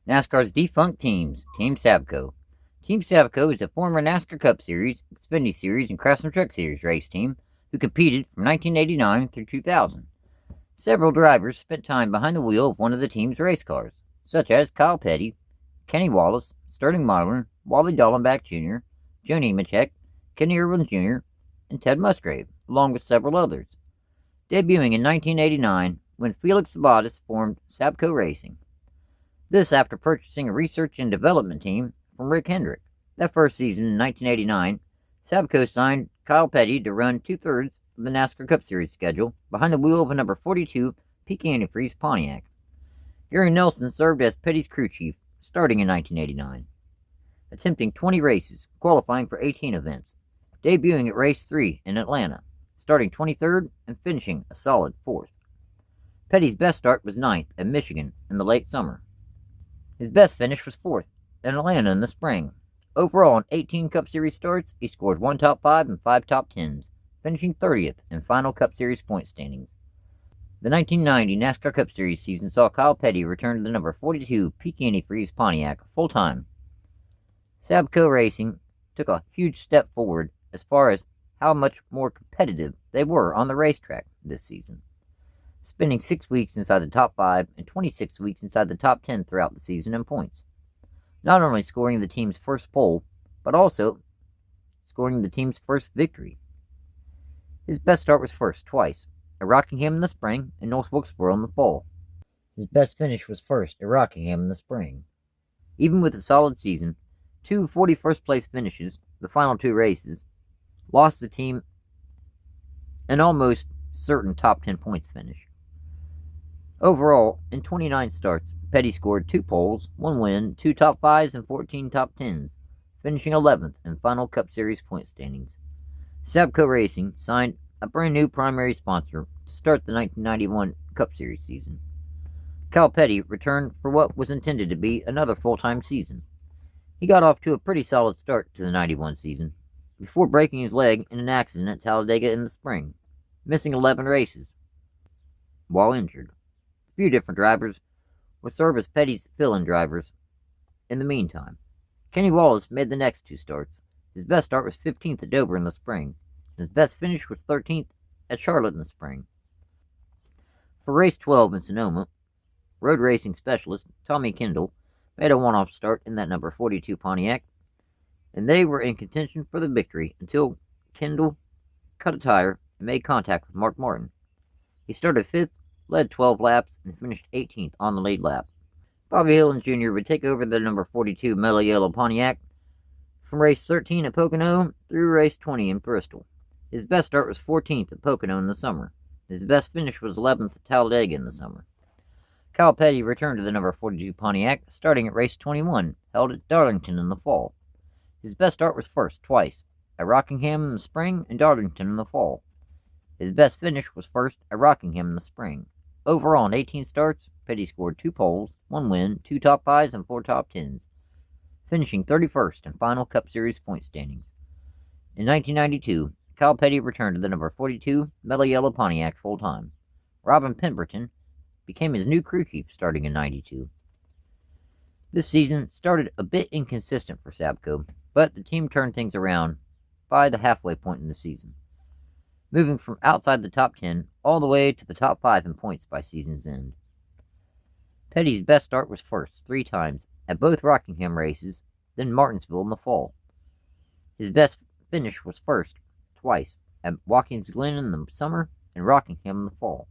NASCAR's defunct teams, Team Sabco. Team Sabco is a former NASCAR Cup Series, Xfinity Series, and Craftsman Truck Series race team who competed from 1989 through 2000. Several drivers spent time behind the wheel of one of the team's race cars, such as Kyle Petty, Kenny Wallace, Sterling Marlin, Wally Dallenbach Jr., Joe Nemechek, Kenny Irwin Jr., and Ted Musgrave, along with several others. Debuting in 1989 when Felix Sabates formed Sabco Racing. This after purchasing a research and development team from Rick Hendrick. That first season in 1989, Sabco signed Kyle Petty to run two-thirds of the NASCAR Cup Series schedule behind the wheel of a number 42 peak antifreeze Pontiac. Gary Nelson served as Petty's crew chief starting in 1989, attempting 20 races, qualifying for 18 events, debuting at race 3 in Atlanta, starting 23rd and finishing a solid 4th. Petty's best start was 9th at Michigan in the late summer. His best finish was 4th in Atlanta in the spring. Overall, in 18 Cup Series starts, he scored 1 top 5 and 5 top 10s, finishing 30th in final Cup Series point standings. The 1990 NASCAR Cup Series season saw Kyle Petty return to the number 42 peak antifreeze Pontiac full-time. Sabco Racing took a huge step forward as far as how much more competitive they were on the racetrack this season, spending 6 weeks inside the top 5 and 26 weeks inside the top 10 throughout the season in points. Not only scoring the team's first pole, but also scoring the team's first victory. His best start was first twice, at Rockingham in the spring and North Wilkesboro in the fall. His best finish was first at Rockingham in the spring. Even with a solid season, 2 41st place finishes, the final 2 races, lost the team an almost certain top 10 points finish. Overall, in 29 starts, Petty scored 2 poles, 1 win, 2 top 5s, and 14 top 10s, finishing 11th in final Cup Series point standings. Sabco Racing signed a brand new primary sponsor to start the 1991 Cup Series season. Kyle Petty returned for what was intended to be another full-time season. He got off to a pretty solid start to the 91 season, before breaking his leg in an accident at Talladega in the spring, missing 11 races while injured. A few different drivers would serve as Petty's fill-in drivers in the meantime. Kenny Wallace made the next 2 starts. His best start was 15th at Dover in the spring. His best finish was 13th at Charlotte in the spring. For race 12 in Sonoma, road racing specialist Tommy Kendall made a one-off start in that number 42 Pontiac, and they were in contention for the victory until Kendall cut a tire and made contact with Mark Martin. He started 5th, led 12 laps, and finished 18th on the lead lap. Bobby Hillin Jr. would take over the number 42 Mellow Yellow Pontiac from race 13 at Pocono through race 20 in Bristol. His best start was 14th at Pocono in the summer. His best finish was 11th at Talladega in the summer. Kyle Petty returned to the number 42 Pontiac, starting at race 21, held at Darlington in the fall. His best start was first twice, at Rockingham in the spring and Darlington in the fall. His best finish was first at Rockingham in the spring. Overall, in 18 starts, Petty scored 2 poles, 1 win, 2 top 5s, and 4 top 10s, finishing 31st in final Cup Series point standings. In 1992, Kyle Petty returned to the number 42 Mellow Yellow Pontiac full-time. Robin Pemberton became his new crew chief starting in 92. This season started a bit inconsistent for Sabco, but the team turned things around by the halfway point in the season, moving from outside the top 10 all the way to the top 5 in points by season's end. Petty's best start was first 3 times at both Rockingham races, then Martinsville in the fall. His best finish was first twice at Watkins Glen in the summer and Rockingham in the fall.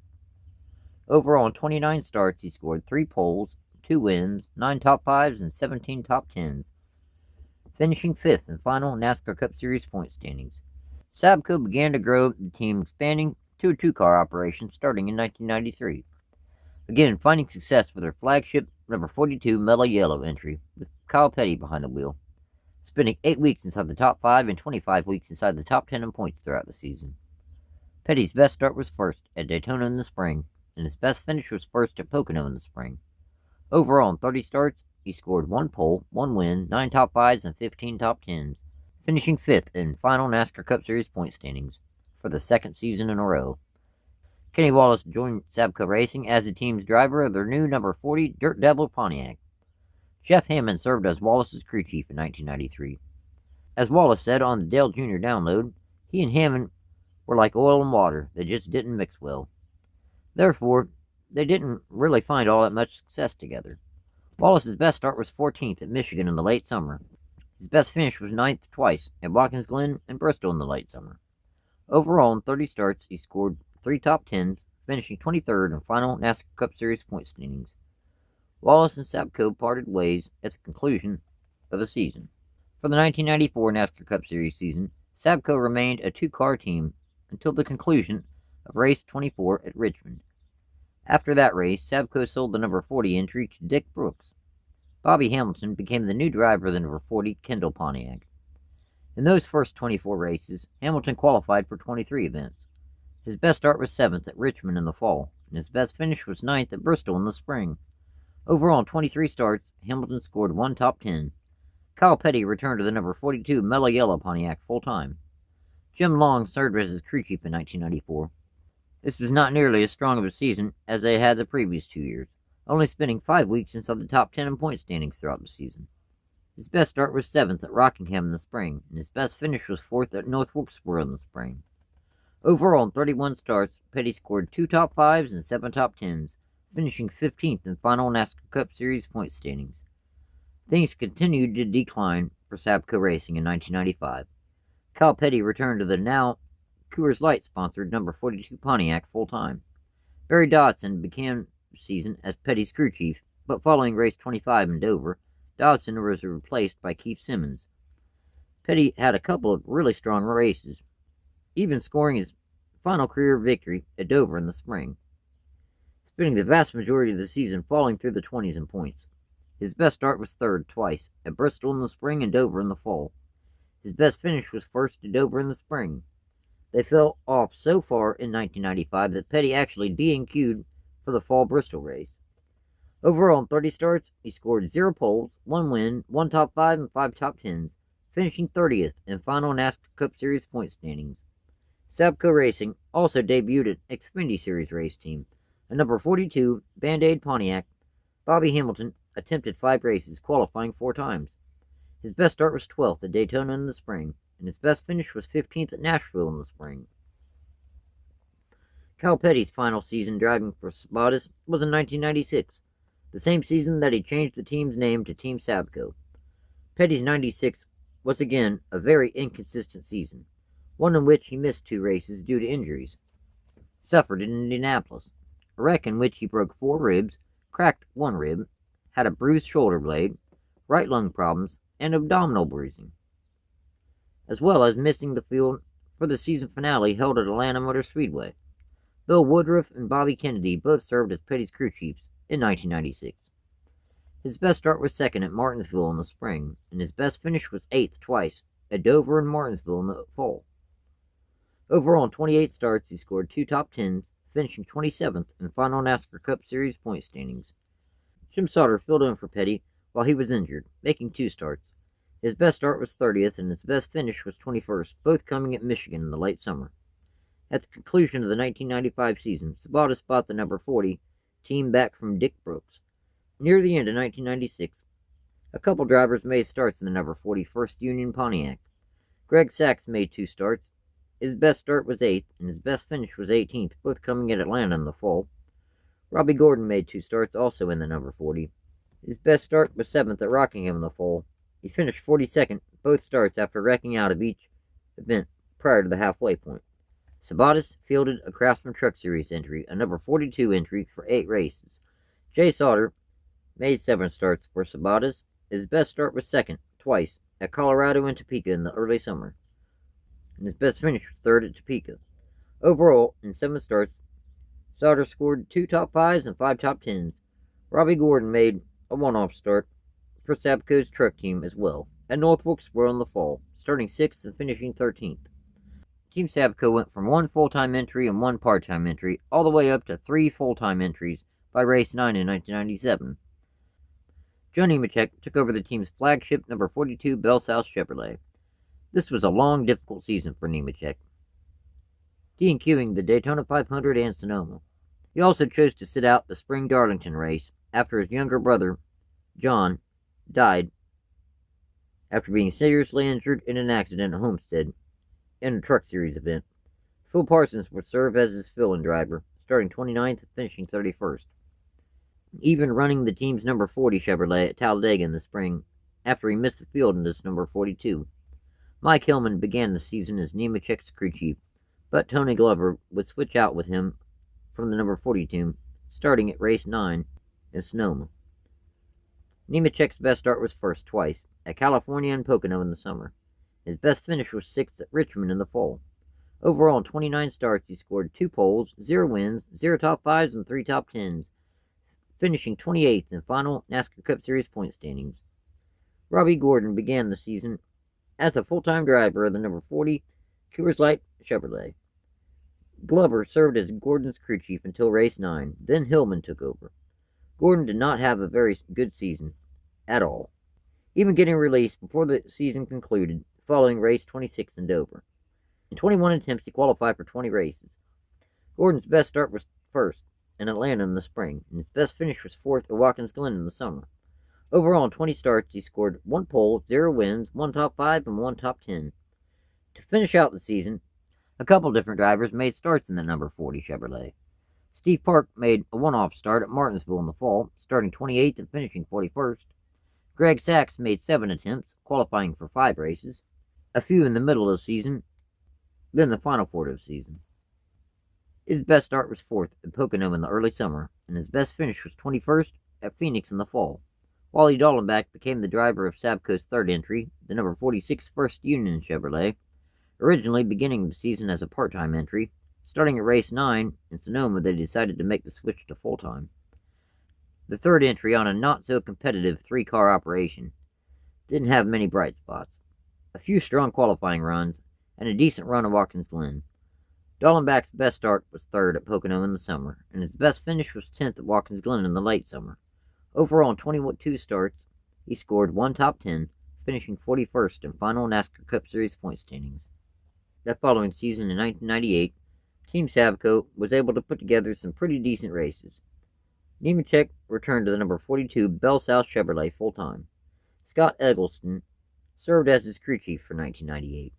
Overall, in 29 starts, he scored 3 poles, 2 wins, 9 top 5s, and 17 top 10s, finishing 5th in final NASCAR Cup Series point standings. Sabco began to grow the team, expanding to a 2-car operation starting in 1993. Again, finding success with their flagship number 42 Mellow Yellow entry, with Kyle Petty behind the wheel, spending 8 weeks inside the top 5 and 25 weeks inside the top 10 in points throughout the season. Petty's best start was first at Daytona in the spring, and his best finish was first at Pocono in the spring. Overall, in 30 starts, he scored 1 pole, 1 win, 9 top 5s, and 15 top 10s, finishing 5th in final NASCAR Cup Series point standings for the 2nd season in a row. Kenny Wallace joined Sabco Racing as the team's driver of their new number 40 Dirt Devil Pontiac. Jeff Hammond served as Wallace's crew chief in 1993. As Wallace said on the Dale Jr. download, he and Hammond were like oil and water, they just didn't mix well. Therefore, they didn't really find all that much success together. Wallace's best start was 14th at Michigan in the late summer. His best finish was 9th twice at Watkins Glen and Bristol in the late summer. Overall, in 30 starts, he scored 3 top 10s, finishing 23rd in final NASCAR Cup Series point standings. Wallace and Sabco parted ways at the conclusion of the season. For the 1994 NASCAR Cup Series season, Sabco remained a 2-car team until the conclusion of race 24 at Richmond. After that race, Sabco sold the number 40 entry to Dick Brooks. Bobby Hamilton became the new driver of the number 40 Kendall Pontiac. In those first 24 races, Hamilton qualified for 23 events. His best start was 7th at Richmond in the fall, and his best finish was 9th at Bristol in the spring. Overall, in 23 starts, Hamilton scored 1 top 10. Kyle Petty returned to the number 42 Mellow Yellow Pontiac full-time. Jim Long served as his crew chief in 1994. This was not nearly as strong of a season as they had the previous 2 years, only spending 5 weeks inside the top 10 in point standings throughout the season. His best start was 7th at Rockingham in the spring, and his best finish was 4th at North Wilkesboro in the spring. Overall, in 31 starts, Petty scored 2 top 5s and 7 top 10s, finishing 15th in final NASCAR Cup Series point standings. Things continued to decline for Sabco Racing in 1995. Kyle Petty returned to the now Coors Light-sponsored number 42 Pontiac full-time. Barry Dodson began the season as Petty's crew chief, but following race 25 in Dover, Dodson was replaced by Keith Simmons. Petty had a couple of really strong races, even scoring his final career victory at Dover in the spring, spending the vast majority of the season falling through the 20s in points. His best start was 3rd twice, at Bristol in the spring and Dover in the fall. His best finish was 1st at Dover in the spring. They fell off so far in 1995 that Petty actually DNQ'd for the fall Bristol race. Overall, in 30 starts, he scored 0 poles, 1 win, 1 top 5, and 5 top 10s, finishing 30th in final NASCAR Cup Series point standings. Sabco Racing also debuted an Xfinity Series race team, a number 42 Band-Aid Pontiac. Bobby Hamilton attempted 5 races, qualifying 4 times. His best start was 12th at Daytona in the spring, and his best finish was 15th at Nashville in the spring. Kyle Petty's final season driving for Sabates was in 1996, the same season that he changed the team's name to Team Sabco. Petty's 96 was again a very inconsistent season, one in which he missed 2 races due to injuries. Suffered in Indianapolis, a wreck in which he broke 4 ribs, cracked 1 rib, had a bruised shoulder blade, right lung problems, and abdominal bruising, as well as missing the field for the season finale held at Atlanta Motor Speedway. Bill Woodruff and Bobby Kennedy both served as Petty's crew chiefs in 1996. His best start was 2nd at Martinsville in the spring, and his best finish was 8th twice at Dover and Martinsville in the fall. Overall, in 28 starts, he scored 2 top 10s, finishing 27th in final NASCAR Cup Series point standings. Jim Sauter filled in for Petty while he was injured, making 2 starts. His best start was 30th, and his best finish was 21st, both coming at Michigan in the late summer. At the conclusion of the 1995 season, Sabates bought the number 40 team back from Dick Brooks. Near the end of 1996, a couple drivers made starts in the number 40 First Union Pontiac. Greg Sachs made 2 starts. His best start was 8th, and his best finish was 18th, both coming at Atlanta in the fall. Robbie Gordon made 2 starts, also in the number 40. His best start was 7th at Rockingham in the fall. He finished 42nd both starts after wrecking out of each event prior to the halfway point. Sabates fielded a Craftsman Truck Series entry, a number 42 entry, for 8 races. Jay Sauter made 7 starts for Sabates. His best start was 2nd, twice, at Colorado and Topeka in the early summer, and his best finish was 3rd at Topeka. Overall, in 7 starts, Sauter scored 2 top 5s and 5 top 10s. Robbie Gordon made a one-off start for Sabco's truck team as well, at North Wilkesboro in the fall, starting 6th and finishing 13th. Team Sabco went from 1 full-time entry and 1 part-time entry, all the way up to 3 full-time entries by race 9 in 1997. Joe Nemechek took over the team's flagship number 42 Bell South Chevrolet. This was a long, difficult season for Nemechek, DNQing the Daytona 500 and Sonoma. He also chose to sit out the spring Darlington race after his younger brother, John, died after being seriously injured in an accident at Homestead in a Truck Series event. Phil Parsons would serve as his fill-in driver, starting 29th and finishing 31st. Even running the team's number 40 Chevrolet at Talladega in the spring after he missed the field in this number 42. Mike Hillman began the season as Nemechek's crew chief, but Tony Glover would switch out with him from the number 42, starting at race 9 in Sonoma. Nemechek's best start was first twice, at California and Pocono in the summer. His best finish was 6th at Richmond in the fall. Overall, in 29 starts, he scored 2 poles, 0 wins, 0 top 5s, and 3 top 10s, finishing 28th in final NASCAR Cup Series point standings. Robbie Gordon began the season as a full-time driver of the number 40 Coors Light Chevrolet. Glover served as Gordon's crew chief until race 9, then Hillman took over. Gordon did not have a very good season at all, even getting released before the season concluded following race 26 in Dover. In 21 attempts, he qualified for 20 races. Gordon's best start was first in Atlanta in the spring, and his best finish was 4th at Watkins Glen in the summer. Overall, in 20 starts, he scored 1 pole, 0 wins, 1 top 5, and 1 top 10. To finish out the season, a couple different drivers made starts in the number 40 Chevrolet. Steve Park made a one-off start at Martinsville in the fall, starting 28th and finishing 41st. Greg Sachs made 7 attempts, qualifying for 5 races, a few in the middle of the season, then the final quarter of the season. His best start was 4th at Pocono in the early summer, and his best finish was 21st at Phoenix in the fall. Wally Dallenbach became the driver of Sabco's third entry, the number 46 First Union Chevrolet, originally beginning the season as a part-time entry. Starting at race 9 in Sonoma, they decided to make the switch to full-time. The third entry on a not-so-competitive 3-car operation didn't have many bright spots. A few strong qualifying runs, and a decent run at Watkins Glen. Dallenbach's best start was 3rd at Pocono in the summer, and his best finish was 10th at Watkins Glen in the late summer. Overall, in 22 starts, he scored 1 top 10, finishing 41st in final NASCAR Cup Series point standings. That following season, in 1998, Team Sabco was able to put together some pretty decent races. Nemechek returned to the number 42 Bell South Chevrolet full-time. Scott Eggleston served as his crew chief for 1998.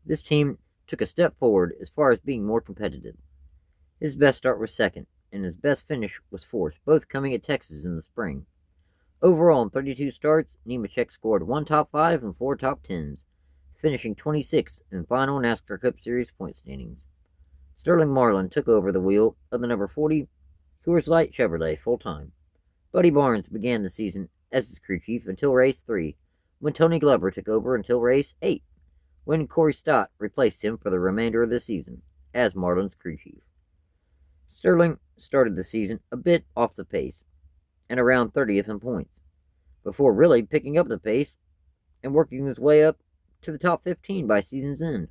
This team took a step forward as far as being more competitive. His best start was 2nd, and his best finish was 4th, both coming at Texas in the spring. Overall, in 32 starts, Nemechek scored 1 top 5 and 4 top 10s, finishing 26th in final NASCAR Cup Series point standings. Sterling Marlin took over the wheel of the number 40 Coors Light Chevrolet full-time. Buddy Barnes began the season as his crew chief until race 3, when Tony Glover took over until race 8, when Corey Stott replaced him for the remainder of the season as Marlin's crew chief. Sterling started the season a bit off the pace, and around 30th in points, before really picking up the pace and working his way up to the top 15 by season's end,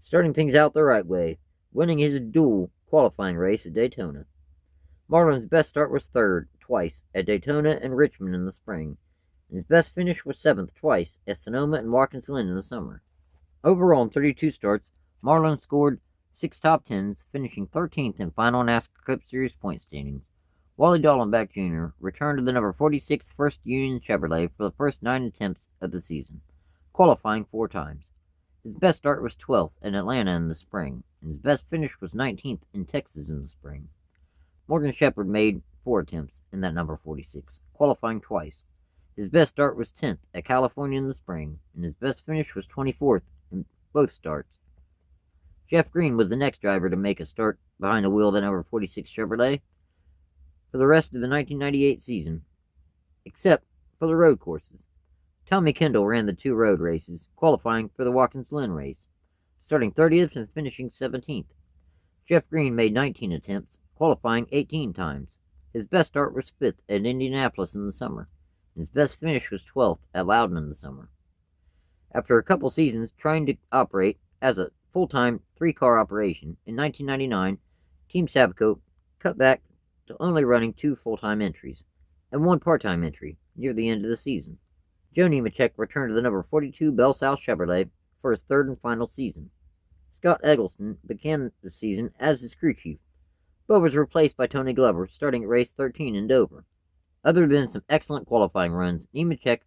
starting things out the right way, winning his dual qualifying race at Daytona. Marlin's best start was 3rd twice at Daytona and Richmond in the spring, and his best finish was 7th twice at Sonoma and Watkins Glen in the summer. Overall, in 32 starts, Marlin scored 6 top 10s, finishing 13th in final NASCAR Cup Series point standings. Wally Dallenbach Jr. returned to the number 46 First Union Chevrolet for the first 9 attempts of the season, qualifying 4 times. His best start was 12th in Atlanta in the spring, and his best finish was 19th in Texas in the spring. Morgan Shepherd made 4 attempts in that number 46, qualifying twice. His best start was 10th at California in the spring, and his best finish was 24th in both starts. Jeff Green was the next driver to make a start behind the wheel of the number 46 Chevrolet for the rest of the 1998 season, except for the road courses. Tommy Kendall ran the 2 road races, qualifying for the Watkins Glen race, starting 30th and finishing 17th. Jeff Green made 19 attempts, qualifying 18 times. His best start was 5th at Indianapolis in the summer, and his best finish was 12th at Loudon in the summer. After a couple seasons trying to operate as a full-time 3-car operation, in 1999, Team Sabco cut back to only running 2 full-time entries and 1 part-time entry near the end of the season. Joe Nemechek returned to the number 42 Bell South Chevrolet for his 3rd and final season. Scott Eggleston began the season as his crew chief, but was replaced by Tony Glover starting at race 13 in Dover. Other than some excellent qualifying runs, Nemechek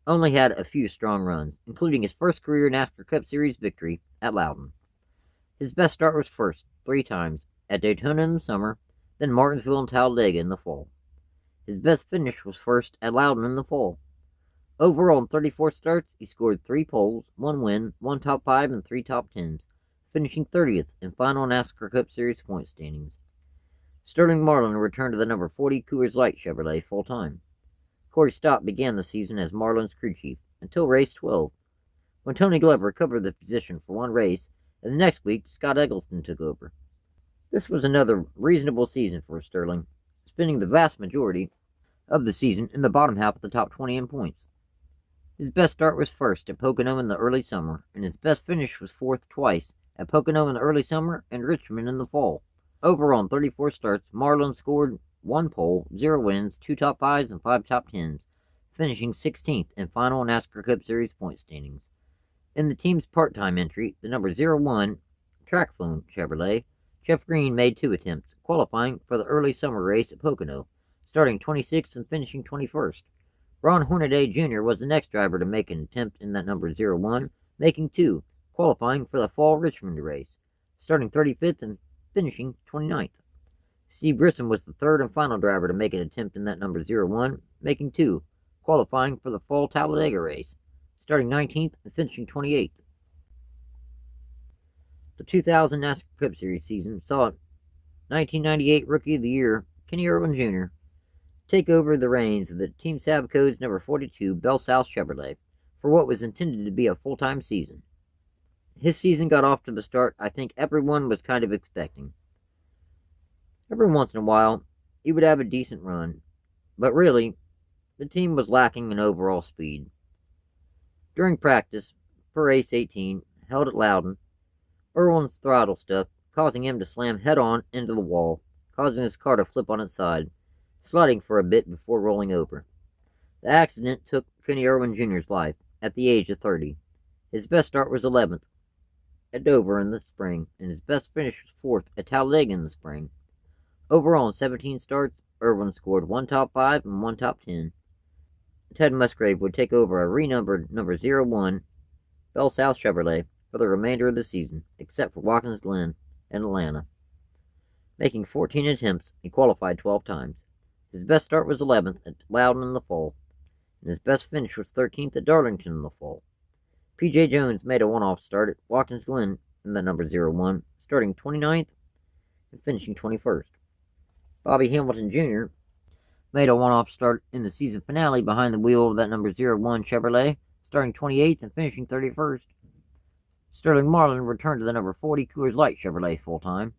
only had a few strong runs, including his first career NASCAR Cup Series victory at Loudon. His best start was first, 3 times, at Daytona in the summer, then Martinsville and Talladega in the fall. His best finish was first at Loudon in the fall. Overall, in 34 starts, he scored 3 poles, 1 win, 1 top 5, and 3 top 10s, finishing 30th in final NASCAR Cup Series point standings. Sterling Marlin returned to the number 40 Coors Light Chevrolet full-time. Corey Stott began the season as Marlin's crew chief until race 12, when Tony Glover covered the position for 1 race, and the next week Scott Eggleston took over. This was another reasonable season for Sterling, spending the vast majority of the season in the bottom half of the top 20 in points. His best start was first at Pocono in the early summer, and his best finish was 4th twice at Pocono in the early summer and Richmond in the fall. Overall, in 34 starts, Marlin scored 1 pole, 0 wins, 2 top 5s, and 5 top 10s, finishing 16th in final NASCAR Cup Series point standings. In the team's part-time entry, the number 01 Trackflown Chevrolet, Jeff Green made 2 attempts, qualifying for the early summer race at Pocono, starting 26th and finishing 21st. Ron Hornaday Jr. was the next driver to make an attempt in that number 01, making 2, qualifying for the fall Richmond race, starting 35th and finishing 29th. Steve Grissom was the 3rd and final driver to make an attempt in that number 01, making 2, qualifying for the fall Talladega race, starting 19th and finishing 28th. The 2000 NASCAR Cup Series season saw 1998 Rookie of the Year Kenny Irwin Jr. take over the reins of the Team Sabco's number 42 Bell South Chevrolet for what was intended to be a full-time season. His season got off to the start I think everyone was kind of expecting. Every once in a while, he would have a decent run, but really, the team was lacking in overall speed. During practice, for race 18, held at Loudon, Irwin's throttle stuck, causing him to slam head-on into the wall, causing his car to flip on its side, sliding for a bit before rolling over. The accident took Kenny Irwin Jr.'s life at the age of 30. His best start was 11th at Dover in the spring, and his best finish was 4th at Talladega in the spring. Overall, in 17 starts, Irwin scored 1 top 5 and 1 top 10. Ted Musgrave would take over a renumbered number 01 Bell South Chevrolet for the remainder of the season, except for Watkins Glen and Atlanta. Making 14 attempts, he qualified 12 times. His best start was 11th at Loudon in the fall, and his best finish was 13th at Darlington in the fall. P.J. Jones made a one-off start at Watkins Glen in the number 01, starting 29th and finishing 21st. Bobby Hamilton Jr. made a one-off start in the season finale behind the wheel of that number 01 Chevrolet, starting 28th and finishing 31st. Sterling Marlin returned to the number 40 Coors Light Chevrolet full-time.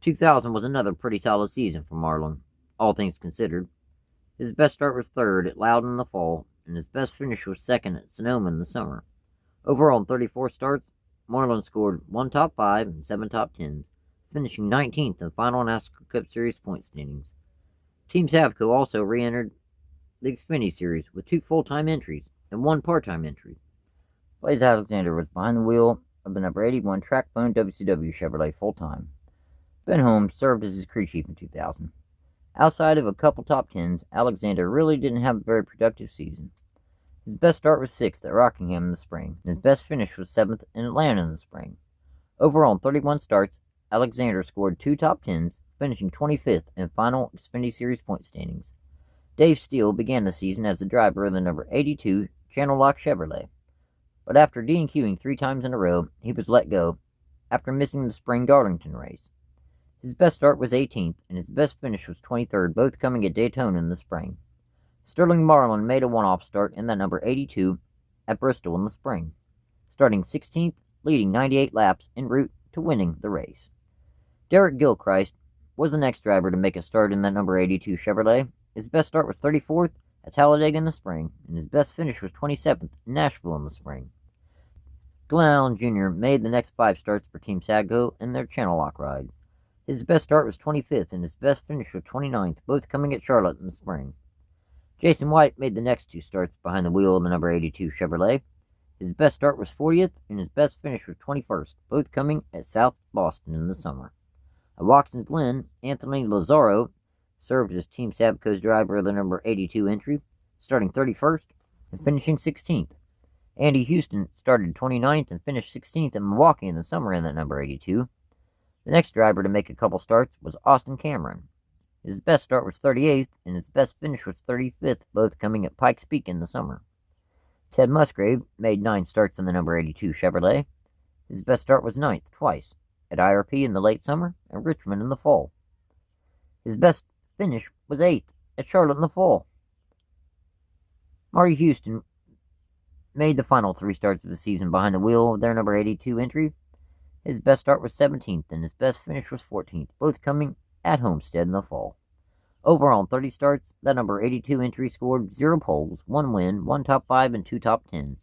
2000 was another pretty solid season for Marlin, all things considered. His best start was 3rd at Loudon in the fall, and his best finish was 2nd at Sonoma in the summer. Overall, in 34 starts, Marlin scored 1 top 5 and 7 top 10s, finishing 19th in the final NASCAR Cup Series point standings. Team Sabco also re-entered the Xfinity Series with 2 full-time entries and 1 part-time entry. Blaze Alexander was behind the wheel of the number 81 Trackflown WCW Chevrolet full-time. Ben Holmes served as his crew chief in 2000. Outside of a couple top 10s, Alexander really didn't have a very productive season. His best start was 6th at Rockingham in the spring, and his best finish was 7th in Atlanta in the spring. Overall, in 31 starts, Alexander scored 2 top 10s, finishing 25th in final Xfinity Series point standings. Dave Steele began the season as the driver of the number 82 Channel Lock Chevrolet, but after DNQing 3 times in a row, he was let go after missing the spring Darlington race. His best start was 18th, and his best finish was 23rd, both coming at Daytona in the spring. Sterling Marlin made a one-off start in the number 82 at Bristol in the spring, starting 16th, leading 98 laps en route to winning the race. Derek Gilchrist was the next driver to make a start in that number 82 Chevrolet. His best start was 34th at Talladega in the spring, and his best finish was 27th in Nashville in the spring. Glenn Allen Jr. made the next 5 starts for Team Sabco in their Channel Lock ride. His best start was 25th, and his best finish was 29th, both coming at Charlotte in the spring. Jason White made the next 2 starts behind the wheel of the number 82 Chevrolet. His best start was 40th, and his best finish was 21st, both coming at South Boston in the summer. At Watkins Glen, Anthony Lazzaro served as Team Sabco's driver of the number 82 entry, starting 31st and finishing 16th. Andy Houston started 29th and finished 16th in Milwaukee in the summer in that number 82. The next driver to make a couple starts was Austin Cameron. His best start was 38th, and his best finish was 35th, both coming at Pikes Peak in the summer. Ted Musgrave made 9 starts in the number 82 Chevrolet. His best start was 9th twice, at IRP in the late summer and Richmond in the fall. His best finish was 8th at Charlotte in the fall. Marty Houston made the final 3 starts of the season behind the wheel of their number 82 entry. His best start was 17th, and his best finish was 14th, both coming at Homestead in the fall. Overall, in 30 starts, that number 82 entry scored 0 poles, 1 win, 1 top 5, and 2 top 10s.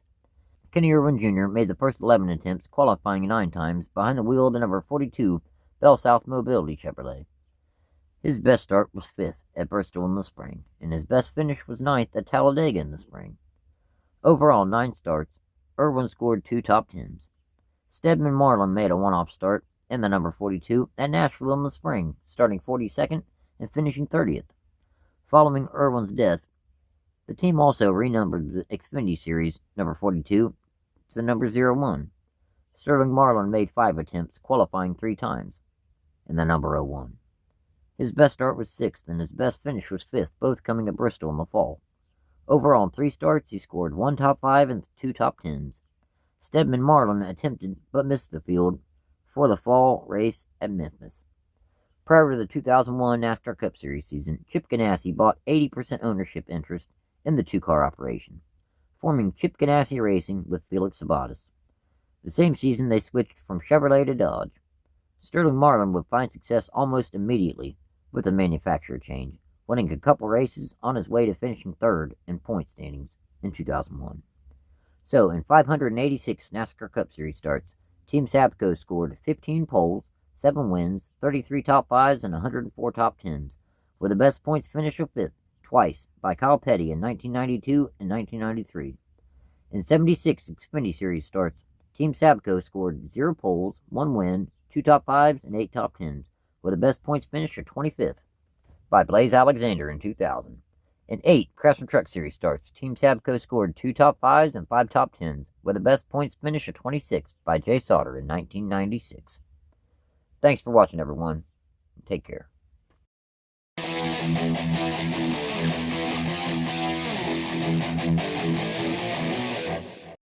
Kenny Irwin Jr. made the first 11 attempts, qualifying 9 times, behind the wheel of the number 42 Bell South Mobility Chevrolet. His best start was 5th at Bristol in the spring, and his best finish was 9th at Talladega in the spring. Overall, 9 starts, Irwin scored 2 top 10s. Stedman Marlin made a one-off start in the number 42 at Nashville in the spring, starting 42nd and finishing 30th. Following Irwin's death, the team also renumbered the Xfinity Series number 42 to the number 01. Sterling Marlin made 5 attempts, qualifying 3 times in the number 01. His best start was 6th, and his best finish was 5th, both coming at Bristol in the fall. Overall, in 3 starts, he scored 1 top 5 and 2 top 10s. Stedman Marlin attempted but missed the field for the fall race at Memphis. Prior to the 2001 NASCAR Cup Series season, Chip Ganassi bought 80% ownership interest in the 2-car operation, forming Chip Ganassi Racing with Felix Sabates. The same season, they switched from Chevrolet to Dodge. Sterling Marlin would find success almost immediately with the manufacturer change, winning a couple races on his way to finishing 3rd in point standings in 2001. So, in 586 NASCAR Cup Series starts, Team Sabco scored 15 poles, 7 wins, 33 top 5s, and 104 top 10s, with the best points finish of 5th, twice, by Kyle Petty in 1992 and 1993. In 76 Xfinity Series starts, Team Sabco scored 0 poles, 1 win, 2 top 5s, and 8 top 10s, with the best points finish of 25th, by Blaze Alexander in 2000. In 8 Craftsman Truck Series starts, Team Sabco scored 2 top 5s and 5 top 10s, with the best points finish of 26th by Jay Sauter in 1996. Thanks for watching, everyone. Take care.